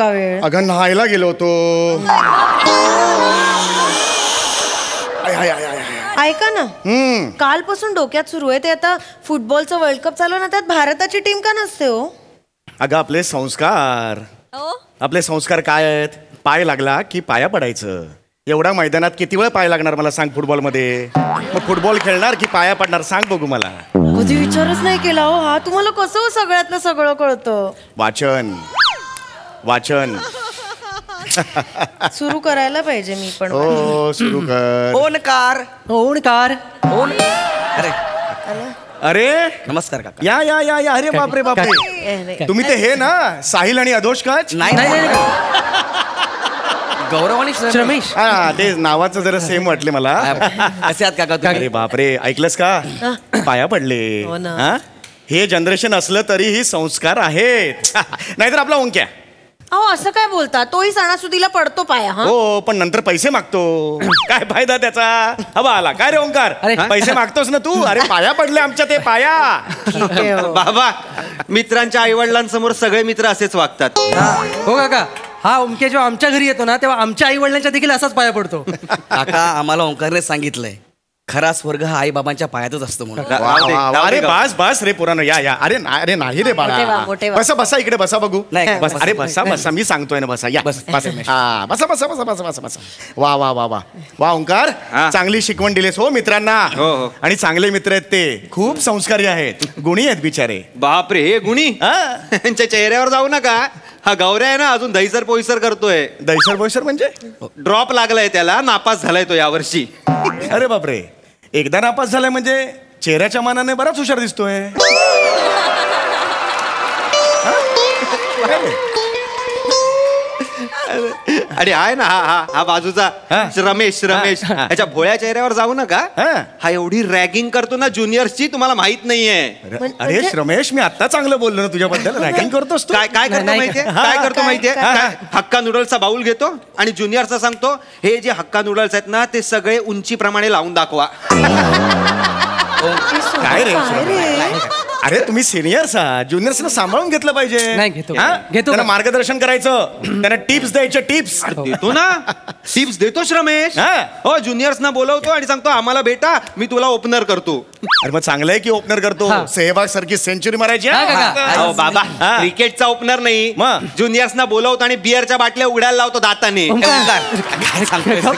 इतका वेळ? अगं नहायला गेलो होतो. ऐका ना, कालपासून डोक्यात सुरू आहे ते आता फुटबॉलचं वर्ल्ड कप चालू ना, त्यात भारताची टीम का नसते हो? अगं आपले संस्कार काय आहेत? पाय लागला की पाया पडायचं. एवढ्या मैदानात किती वेळ पाय लागणार मला सांग फुटबॉलमध्ये? मग फुटबॉल खेळणार की पाया पडणार सांग बघू मला. कधी विचारच नाही केला हो हा. तुम्हाला कसं सगळ्यातलं सगळं कळतं? वाचन सुरू करायला पाहिजे मी पण. हो सुरू कर. ओणकार. अरे नमस्कार काका. या या या या. अरे बापरे तुम्ही ते हे ना साहिल आणि अदोष्काच? नाही गौरव आणि रमेश. हा ते नावाचं जरा सेम वाटले मला. असे आहात काका? अरे बापरे ऐकलंस का? पाया पडले. हे जनरेशन असलं तरी ही संस्कार आहेत. नाहीतर आपला ओंक्या. अहो असं काय बोलता? तोही सणासुदीला पडतो पाया. हो पण नंतर पैसे मागतो. काय फायदा त्याचा? हवा आला काय रे ओंकार? पैसे मागतोस ना तू? अरे पाया पडले आमच्या ते पाया. बाबा मित्रांच्या आईवडिलांसमोर सगळे मित्र असेच वागतात. हो काका. हा ओंके जेव्हा आमच्या घरी येतो ना तेव्हा आमच्या आई वडिलांच्या देखील असाच पाया पडतो. काका आम्हाला ओंकारने सांगितलंय खरा स्वर्ग हा आई बाबांच्या पायातच असतो म्हणून. अरे बस रे पुराण या या. अरे नाही रे बाळा. बसा इकडे बसा बघू. अरे बसा मी सांगतोय ना बसा. या बसा. वा वा वा वा वा ओंकार चांगली शिकवण दिलीस हो मित्रांना. आणि चांगले मित्र आहेत ते. खूप संस्कारी आहेत. गुणी आहेत बिचारे. बापरे हे गुणी त्यांच्या चेहऱ्यावर जाऊ नका. हा गौऱ्या आहे ना अजून दहीसर पोईसर करतोय. दहीसर पोईसर म्हणजे? ड्रॉप लागलाय त्याला. नापास झालाय तो यावर्षी. अरे बापरे एकदा नापास झालाय म्हणजे चेहऱ्याच्या मानाने बराच हुशार दिसतोय. अरे आहे ना हा बाजूचा रमेश ह्याच्या भोळ्या चेहऱ्यावर जाऊ नका. हा एवढी रॅगिंग करतो ना जुनियर्सची तुम्हाला माहित नाहीये. अरे रमेश मी आता चांगलं बोललो ना तुझ्याबद्दल. रॅगिंग करतोस तू? काय करतो माहितीये? हक्का नूडल्सचा बाउल घेतो आणि ज्युनियर्सला सांगतो हे जे हक्का नूडल्स आहेत ना ते सगळे उंचीप्रमाणे लावून दाखवा. काय रे? अरे तुम्ही सिनियर्स आहात. ज्युनियर्सना सांभाळून घेतलं पाहिजे. त्यांना मार्गदर्शन करायचं. त्यांना टिप्स द्यायचे. टिप्स देतो ना. टिप्स देतोच रमेश. हो ज्युनियर्सना बोलवतो आणि सांगतो आम्हाला बेटा मी तुला ओपनर करतो. अरे मग चांगलं आहे की ओपनर करतो. सेहवाग सारखी सेंचुरी मारायची. बाबा क्रिकेटचा ओपनर नाही. ज्युनियर्सना बोलवतो आणि बिअरच्या बाटल्या उघडायला लावतो दाताने.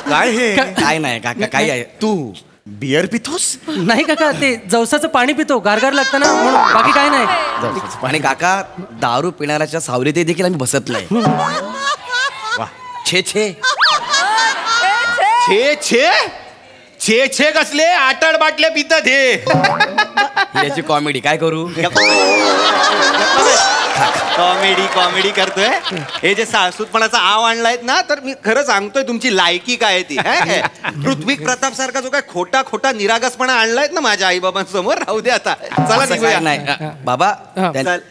काय हे? काय नाही काका काय आहे? तू बियर पितोस? नाही काका ते जवसाचं पाणी पितो. गारगार लागतं ना म्हणून. बाकी काय नाही. आणि काका दारू पिणाऱ्याच्या सावलीत देखील आम्ही बसत नाही. छे छे छे छे छे छे कसले 8 बाटल्या पितात हे. याची कॉमेडी काय करू? कॉमेडी करतोय. हे जे सासूतपणाचा आव आणलायत ना तर मी खरं सांगतोय तुमची लायकी काय ती. पृथ्वी प्रताप सारखा जो काय खोटा निरागसपणा आणलायत ना माझ्या आई बाबांसमोर राहू दे आता. चला निघूया. नाही बाबा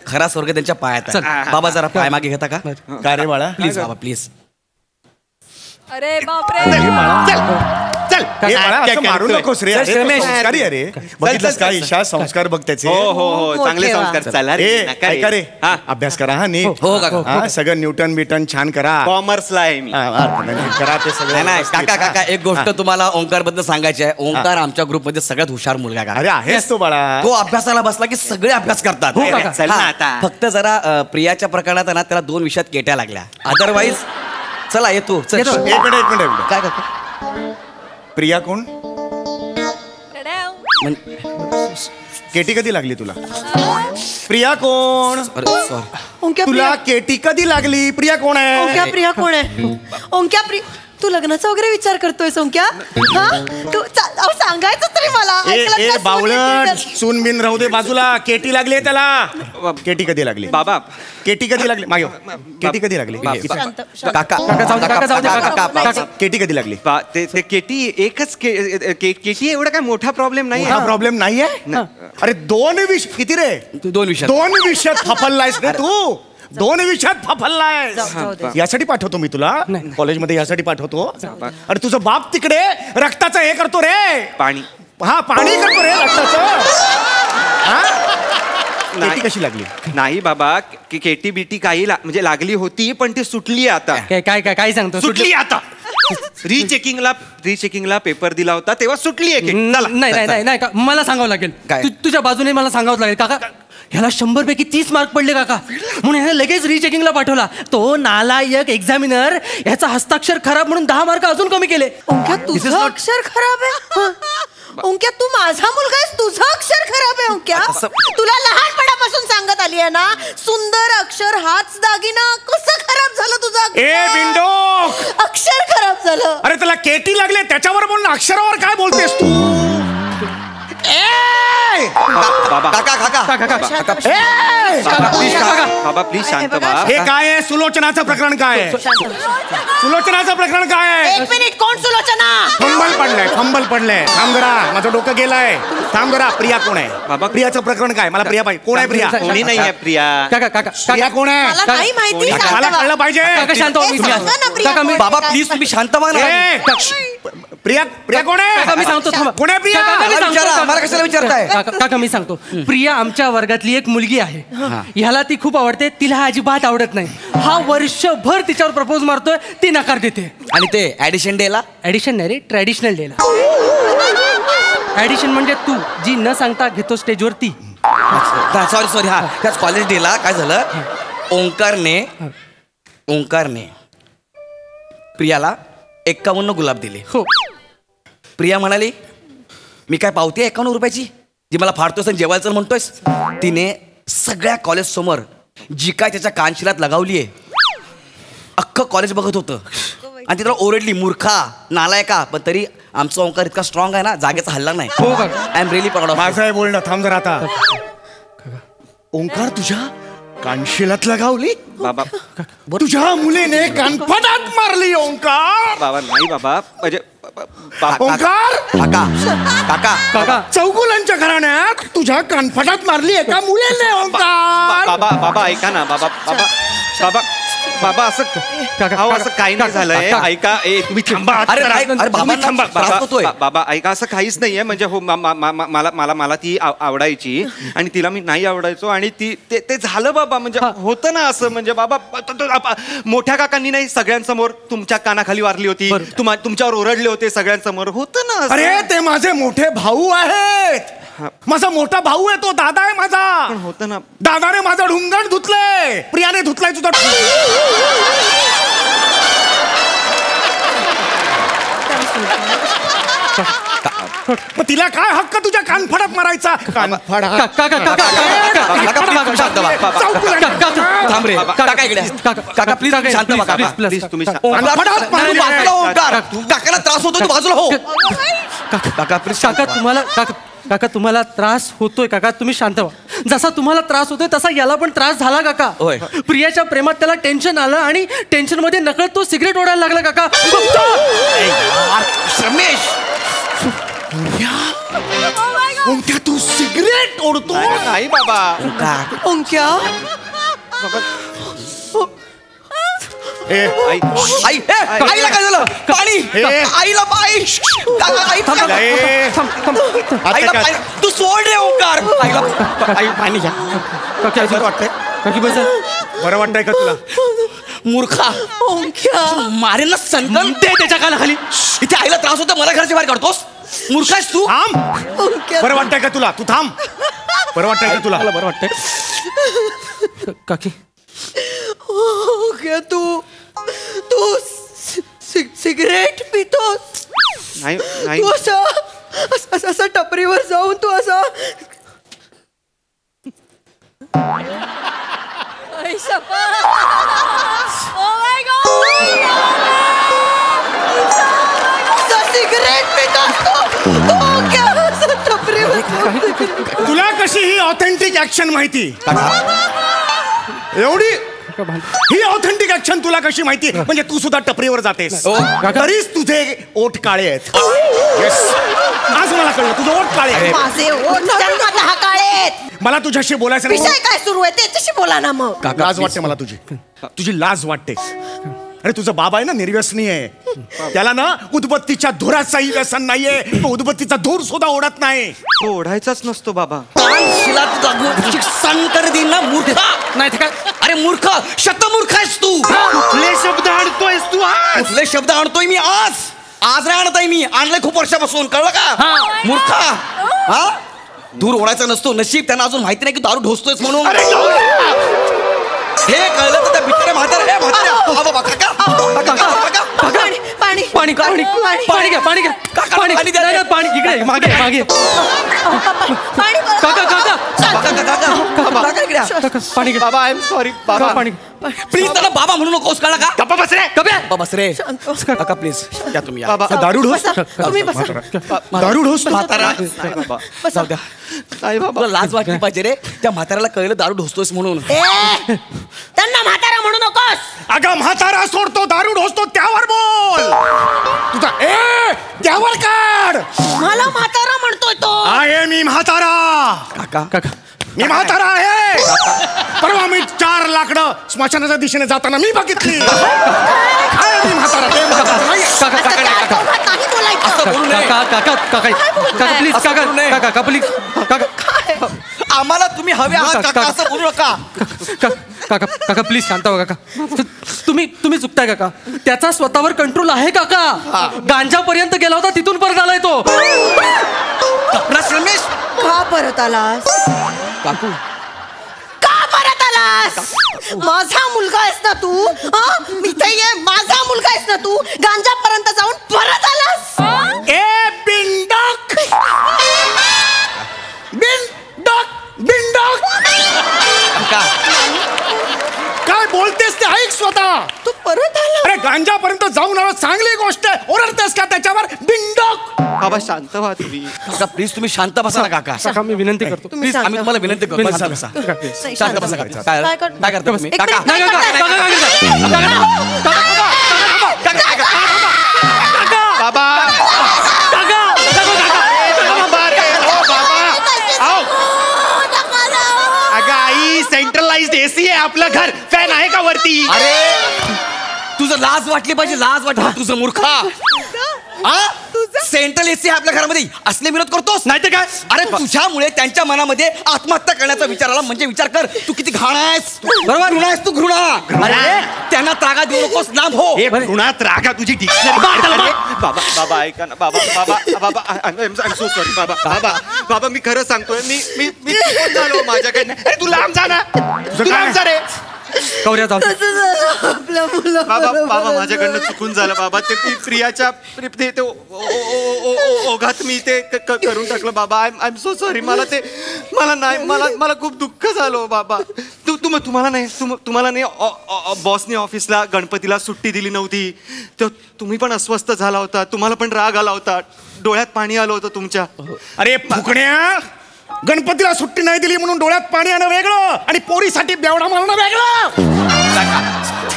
खरा स्वर्ग त्यांच्या पायात. बाबा जरा पाय मागे घेता का? काय रे बाळा? प्लीज बाबा प्लीज. अरे बापरे चल मारू नकोस रे. संस्कारी अरे बघितलंस का ईशा संस्कार बघ त्याचे. हो चांगले संस्कार. चला ऐका रे अभ्यास करा. हा नीट. हो काका सगळं न्यूटन बिटन छान करा. कॉमर्सला आहे मी. करा ते सगळं. काका एक गोष्ट तुम्हाला ओंकार बद्दल सांगायची आहे. ओंकार आमच्या ग्रुपमध्ये सगळ्यात हुशार मुलगा आहे. अरे आहेस तो बाळा. तो अभ्यासाला बसला की सगळे अभ्यास करतात. फक्त जरा प्रियाच्या प्रकरणात ना त्याला 2 विषयात केट्या लागल्या. अदरवाईज चला येतो. एक मिनिट काय काका? प्रिया कोण? केटी कधी लागली तुला? प्रिया कोण? तुला केटी कधी लागली? प्रिया कोण आहे? प्रिया कोण आहे? ओंक्या तू लग्नाचा वगैरे विचार करतोय ओंक्या? तू सांगायचं तरी मला. बावळट सून बिन राहू दे बाजूला. केटी लागली त्याला. केटी कधी लागली? बाबा केटी कधी लागली? मागे केटी कधी लागली? काका केटी कधी लागली? ते केटी एकच केटी एवढा काय मोठा प्रॉब्लेम नाही. प्रॉब्लेम नाहीये. अरे 2 विषय किती रे? 2 विषय. 2 विषयात फफललायस रे तू. 2 विषयात फफललायस. यासाठी पाठवतो मी तुला कॉलेजमध्ये. यासाठी पाठवतो. अरे तुझं बाप तिकडे रक्ताचं हे करतो रे. पाणी पाणी करतो रे रक्ताचं. केटी कशी लागली? नाही बाबा, केटी बिटी काही म्हणजे लागली होती, पण ती सुटली आता. काय सांगतो? सुटली आता. रिचेकिंगला पेपर दिला होता तेव्हा सुटली आहे. नाही मला सांगावं लागेल. तुझ्या बाजूने मला सांगावं लागेल काका. ह्याला 100 पैकी 30 मार्क पडले काका, म्हणून ह्याला लगेच रिचेकिंगला पाठवला. तो नालायक एक्झामिनर ह्याचा हस्ताक्षर खराब म्हणून 10 मार्क अजून कमी केले. ओंक्या तुझं अक्षर खराब आहे. ओंक्या तू माझा मुलगा आहेस, तुझं अक्षर खराब आहे. ओंक्या तुला लहानपणापासून सांगत आली आहे ना, सुंदर अक्षर हाच दागिना. कसं खराब झालं तुझं ए बिंडो, अक्षर खराब झालं. अरे त्याला केटी लागले त्याच्यावर बोल ना, अक्षरावर काय बोलतेस तू? बाबा प्लीज शांत व्हा. हे काय आहे? सुलोचनाचं प्रकरण काय आहे? सुलोचनाचं प्रकरण काय आहे? 1 मिनिट, कोण सुलोचना? फंबल पडलंय. थांब जरा, माझं डोकं गेलंय. थांब जरा. प्रिया कोण आहे बाबा? प्रियाचं प्रकरण काय? मला प्रिया पाहिजे. कोण आहे प्रिया? कोणी नाही आहे प्रिया. प्रिया कोण आहे? मला नाही माहिती. मला कळलं पाहिजे. बाबा प्लीज तुम्ही शांत व्हा ना. प्रिया कोण आहे? मी सांगतो. कोण आहे प्रिया? मला कशाला विचारताय? काका मी सांगतो. प्रिया आमच्या वर्गातली एक मुलगी आहे. ह्याला ती खूप आवडते, तिला अजिबात आवडत नाही. हा वर्षभर तिच्यावर प्रपोज मारतोय, ती नकार देते. आणि ते ऍडिशन डेला? ऍडिशन नाही रे, ट्रॅडिशनल डेला. ऍडिशन म्हणजे तू जी न सांगता घेतो स्टेजवर ती. सॉरी हा त्याच कॉलेज डेला काय झालं, ओंकारने प्रियाला 51 गुलाब दिले. हो. प्रिया म्हणाली मी काय पावते 51 रुपयाची जी मला फाडतोस आणि जेवायचं म्हणतोयस. तिने सगळ्या कॉलेज समोर जी काय त्याच्या कानशिलात लगावलीये, अख्खं कॉलेज बघत होतं आणि ती त्याला ओरडली मूर्खा नालायका. पण तरी आमचा ओंकार इतका स्ट्रॉंग आहे ना, जागेचा हल्ला नाही. I am really proud of. माझं आहे बोलणं. थांब जरा. आता ओंकार तुझ्या कानशिलात लगावली? बाबा तुझ्या मुलीने कानफटात मारली ओंकार? बाबा नाही बाबा, म्हणजे ओंकार काका चौगुलांच्या घराण्यात तुझ्या कानफटात मारली एका मुलीने ओंकार? बाबा ऐका ना. बाबा असं काही नाही झालंय. ऐका, तुम्ही थांबा. बाबा ऐका, असं काहीच नाहीये. म्हणजे हो मला ती आवडायची आणि तिला मी नाही आवडायचो आणि ते झालं बाबा. म्हणजे होतं ना असं. म्हणजे बाबा मोठ्या काकांनी नाही सगळ्यांसमोर तुमच्या कानाखाली वारली होती, तुमच्यावर ओरडले होते सगळ्यांसमोर. होतं ना. अरे ते माझे मोठे भाऊ आहेत. माझा मोठा भाऊ आहे, तो दादा आहे माझा. होतं ना. दादाने माझं ढुंगण धुतलंय, प्रियाने धुतलाय तुझा. मग तिला काय हक्क तुझ्या कानफडात मारायचा? थांब रे काका प्लीज शांत व्हा. प्लीज तुम्ही काकाला त्रास होतो, बाजूला हो. काका प्लीज. काका तुम्हाला त्रास होतोय काका, तुम्ही शांत व्हा. जसा तुम्हाला त्रास होतोय तसा याला पण त्रास झाला काका. प्रियाच्या प्रेमात त्याला टेन्शन आलं आणि टेन्शन मध्ये नकळत तो सिगरेट ओढायला लागला काका. रमेश ओंक्या तू सिगरेट ओढतो? नाही बाबा. ओंक्या आईला काय झालं? पाणी आईला पाणी. तू सोड रे ओंकार. आई पाणी घ्या. बरं वाटतंय का तुला? मूर्खा ओंक्या मारेल ना संकल दे त्याच्या कानाखाली. इथे आईला त्रास होतो, मला घराच्या बाहेर काढतोस. मूर्खास तू. थांब. बरं वाटतंय का तुला? तू थांब. बरं वाटतंय का तुला? बरं वाटतंय काकी. ओंक्या तू सिगरेट पितोस? नाही तू असं टपरीवर जाऊन तू असं सिगरेट पितोस तू? ओंक्या असं टपरीवर. तुला कशी ही ऑथेंटिक ऍक्शन माहिती? एवढी ही ऑथेंटिक ऍक्शन तुला कशी माहिती? म्हणजे तू सुद्धा टपरीवर जातेस तरीच तुझे ओठ काळे आहेत. आज मला कळलं तुझं ओठ काळे आहे. माझे ओठ जन्मात काळे आहेत. मला तुझ्याशी बोलायचं नाही. विषय काय सुरू आहे त्याच्याशी बोला ना. मग लाज वाटते मला तुझी लाज वाटते. अरे तुझं बाबा आहे ना निर्व्यसनी आहे. त्याला ना उदबत्तीच्या धुराचाही व्यसन नाहीये. तो उदबत्तीचा धूर सुद्धा ओढत नाही. तो ओढायचाच नसतो बाबा. संकर दिन ना मूर्खा. नाही ते काय अरे मूर्ख, शतमूर्ख आहेस तू. कुठले शब्द आणतोयस तू आज? कुठले शब्द आणतोय मी आज नाही आणत आहे मी. आणलंय खूप वर्षापासून, कळलं का? मूर्खा. हा धूर ओढायचा नसतो. नशीब त्यांना अजून माहिती नाही की दारू ढोसतोयस म्हणून. हे कळलं तर त्या बिचाऱ्या म्हाताऱ्या पाणी पाणी पाणी पाणी पाणी घ्या पाणी घ्या पाणी पाणी द्या पाणी इकडे मागे मागे काका काका काका पाणी घ्या. बाबा आय एम सॉरी बाबा. पाणी प्लीज त्याला बाबा म्हणू नकोस, कळलं का? गप्पा बस रे. बाबा बस रे काका प्लीज या तुम्ही या. बाबा दारू ढोस. तुम्ही बसा. दारू ढोस. म्हातारा बाबा. जाऊ द्या. नाही बाबा. तुला लाज वाटली पाहिजे रे. त्या म्हाताऱ्याला कळलं दारू ढोसतोस म्हणून. त्यांना म्हातारा म्हणू नकोस. अगं म्हातारा सोडतो, दारू ढोसतो, त्यावर बोल. तुझा त्यावर काढ. मला म्हातारा म्हणतोय तो. आहे मी म्हातारा. काका काका मी म्हातारा आहे. परवा मी 4 लाकडं स्मशानाच्या दिशेने जाताना मी बघितली. आहे मी म्हातारा. ते म्हातारा नाही. काका आता काका त्या काका दोघात नाही बोलायचं. असं बोलू नये. काका काका काका काका प्लीज असं काका करू नये. काका काका प्लीज काका आम्हाला तुम्ही हवे आहात काका, असं बोलू नका. काका काका प्लीज शांत व्हा काका. तुम्ही चुकताय काका. त्याचा स्वतःवर कंट्रोल आहे काका. गांजापर्यंत गेला होता, तिथून परत आलाय तो. रमेश का परत आलास? काकू का परत आलास? माझा मुलगा आहेस ना तू? इथे ये. माझा मुलगा आहेस ना तू? गांजापर्यंत जाऊन परत आलास? ए बिंडक. बिंडक. काका काय बोलतेस ते ऐक स्वतः. तू परत आला? अरे गांजापर्यंत जाऊन आला, चांगली गोष्ट आहे. ओरडतेस का त्याच्यावर? बिंडक. बाबा शांत व्हा तुम्ही. काका प्लीज तुम्ही शांत बसा ना काका. काका मी विनंती करतो. तुम्ही प्लीज आम्ही तुम्हाला विनंती करतो. विनंती शांत करतो. बसा. नाही, शांत बसा बसा. काका. काय करतो? काय करता तुम्ही? एक काका मिनिट, काय करताय? बाबा अगं आई, सेंट्रलाइज्ड एसी आहे आपलं घर. फॅन आहे का वरती? अरे तुझं लाज वाटली पाहिजे. लाज वाटली तुझं मूर्खा. सेंट्रल एसी आपल्या घरामध्ये असले विरोध करतोस. नाही ते काय. अरे तुझ्यामुळे त्यांच्या मनामध्ये आत्महत्या करण्याचा विचार आला. म्हणजे विचार कर तू किती घाण आहेस. बरोबर घृणा आहेस तू. घृणा. अरे त्यांना त्रागा देऊ नकोस. नाम हो. ऋणात रागा तुझी डिक्शनरी. बाबा बाबा ऐका ना. बाबा बाबा बाबा आय एम सो सॉरी बाबा. बाबा बाबा मी खरं सांगतोय. मी चुकून झालो माझ्याकडनं. अरे तू लांब जा ना. तू लांब जा रे. कवऱ्या जाऊ. आपल्या मुलं बाबा बाबा माझ्याकडनं चुकून झालं बाबा. ते प्रियाच्या ते ओघात मी ते करून टाकलं बाबा. I am so sorry. मला खूप दुःख झालं बाबा. तुम्हाला नाही बॉसने ऑफिसला गणपतीला सुट्टी दिली नव्हती. तर तुम्ही पण अस्वस्थ झाला होता. तुम्हाला पण राग आला होता. डोळ्यात पाणी आलं होतं तुमच्या. अरे फुकण्या, गणपतीला सुट्टी नाही दिली म्हणून डोळ्यात पाणी आणणं वेगळं आणि पोरीसाठी बेवडा मारणं वेगळं.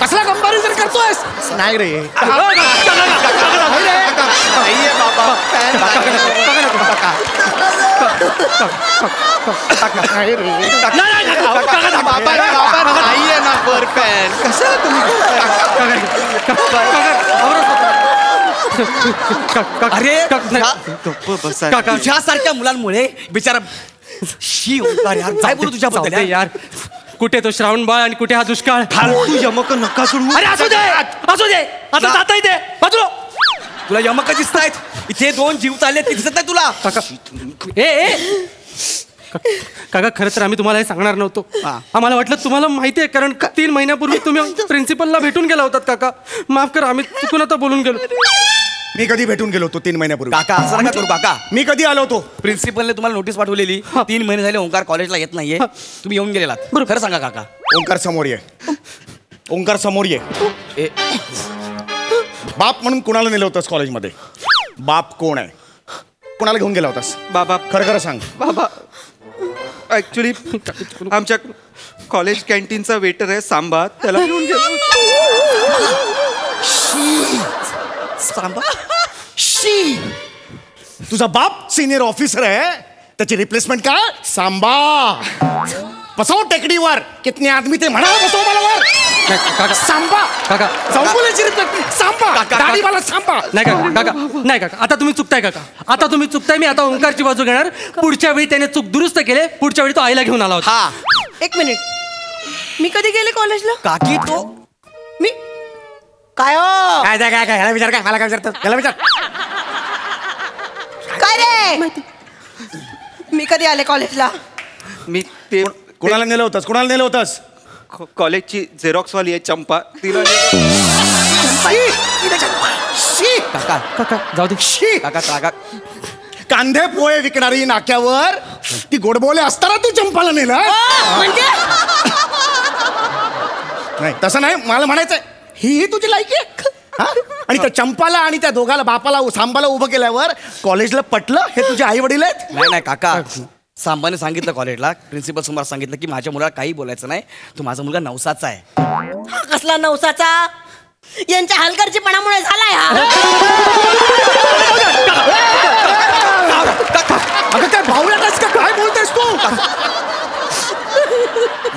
कसला कंपॅरिझन करतोयस? नाही रे. अरे तुझ्यासारख्या मुलांमुळे बिचारा शी ओंकार यार. काय बोलू तुझ्याबद्दल यार. कुठे तो श्रावण बाळ आणि कुठे हा दुष्काळ. फालतू यमक नका सोडू. अरे असू दे असू दे. आता जाता येते बाजूला. तुला यमक दिसतायत. इथे 2 जीव चालले ते दिसत नाही तुला. काका काका खरं तर आम्ही तुम्हाला हे सांगणार नव्हतो. आम्हाला वाटलं तुम्हाला माहिती आहे, कारण 3 महिन्यापूर्वी तुम्ही प्रिन्सिपलला भेटून गेला होतात. काका माफ करा, आम्ही चुकून आता बोलून गेलो. मी कधी भेटून गेलो होतो 3 महिन्यापूर्वी? काका असं नका करू काका. मी कधी आलो होतो? प्रिन्सिपलने तुम्हाला नोटीस पाठवलेली. 3 महिने झाले ओंकार कॉलेजला येत नाहीये. तुम्ही येऊन गेलेलात. खरं सांगा काका. ओंकार समोर ये. ओंकार समोर ये. बाप म्हणून कुणाला नेलं होतंस कॉलेजमध्ये? बाप कोण आहे? कुणाला घेऊन गेला होतास? बाबा खरं सांग. बाबा ऍक्च्युली आमच्या कॉलेज कॅन्टीनचा वेटर आहे सांबा. त्याला घेऊन गेलो. सांबा शी. तुझा बाप सिनियर ऑफिसर आहे, त्याची रिप्लेसमेंट काय? सांबा. बसव टेकडीवर. कितने आदमी ते म्हणा. बसव मला वर. काका सांबा काका चौगुल्याची रिफ्लेक्ट सांबा दाढीवाला सांबा. नाही काका काका नाही काका आता तुम्ही चुकताय काका आता तुम्ही चुकताय. मी आता ओंकारची बाजू घेणार. पुढच्या वेळी त्याने चूक दुरुस्त केले. पुढच्या वेळी तो आईला घेऊन आला होता. हा एक मिनिट, मी कधी गेले कॉलेजला? काकी तो मी काय हो काय काय काय ह्याला विचार काय मला काय विचारतात ह्याला विचार. काय रे मी कधी आले कॉलेजला? मी ते कोणाला नेलं होतंस कोणाला नेलं होतंस? कॉलेजची झेरॉक्सवाली आहे चंपा तिला शी काका काका जाऊ दे. शी काका काका कांदे पोहे विकणारी नाक्यावर ती गोडबोले असताना तू चंपाला नेलं. म्हणजे नाही तसं नाही मला म्हणायचंय ही तुझी लायकी आहे? हा? आणि त्या चंपाला आणि त्या दोघाला बापाला सांबाला उभं केल्यावर कॉलेजला पटलं हे तुझे आई वडील आहेत? नाही नाही काका सांबाने सांगितलं कॉलेजला प्रिन्सिपल समोर सांगितलं की माझ्या मुलाला काही बोलायचं नाही तो माझा मुलगा नवसाचा आहे. हा कसला नवसाचा? यांच्या हलगर्जीपणामुळे झालाय हा. अगं काय भावल्यास का काय बोलतेस तू?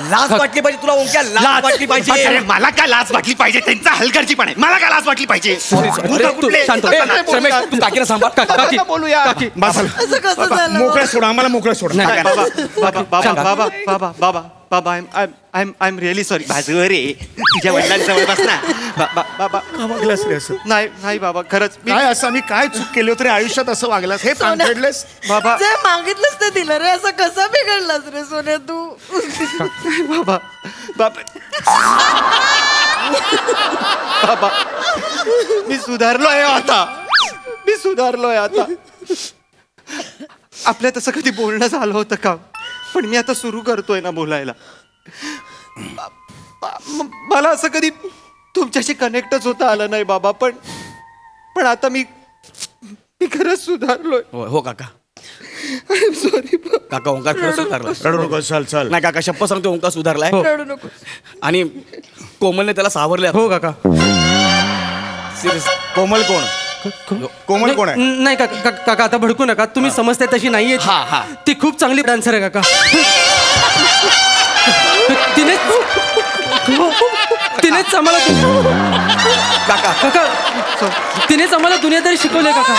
लाज वाटली पाहिजे तुला ओंक्या लाज वाटली पाहिजे. अरे मला काय लाज वाटली पाहिजे त्यांचा हलगर्जीपणा आहे मला काय लाज वाटली पाहिजे. अरे, शांत हो. रमेश, तू काकीला सांभाळ. काकी बोलूया बस झालं. असं कसं झालं? मोकळं सोडा आम्हाला मोकळं सोडा. नाही. बाबा बाबा बाबा बाबा बाबा बाबा बाबा आय एम रिअली सॉरी भाजू रे तुझ्या वडिलांजवळ बस ना. बाबा का वागलास रे असं? नाही नाही बाबा खरंच मी काय असं मी काय चूक केली होती रे आयुष्यात असं वागलास हे सोन्या. फेडलेस? बाबा जे मागितलंच ते दिलं रे. असं कसं बिघडलास रे सोन्या तू? बाबा बाबा बाबा मी सुधारलोय आता मी सुधारलोय आता. आपल्या तसं कधी बोलणं झालं होतं का? पण मी आता सुरू करतोय ना बोलायला. मला असं कधी तुमच्याशी कनेक्टच होता आलं नाही बाबा. पण आता मी खरंच सुधारलोय. हो काका सॉरी काका ओंकार खरंच सुधारला. रडू नको चल चल. नाही काका शप्पथ सांगतो ओंकार सुधारलाय. रडू नको. आणि कोमलने त्याला सावरले. हो काका. सिरियस कोमल कोण? कोमल कोण आहे? नाही काका काका आता भडकू नका. तुम्ही समजताय तशी नाहीये ती. हा, हा. ती खूप चांगली डान्सर आहे काका. तिनेच आम्हाला काका काका तिनेच आम्हाला दुनियादारी शिकवले काका.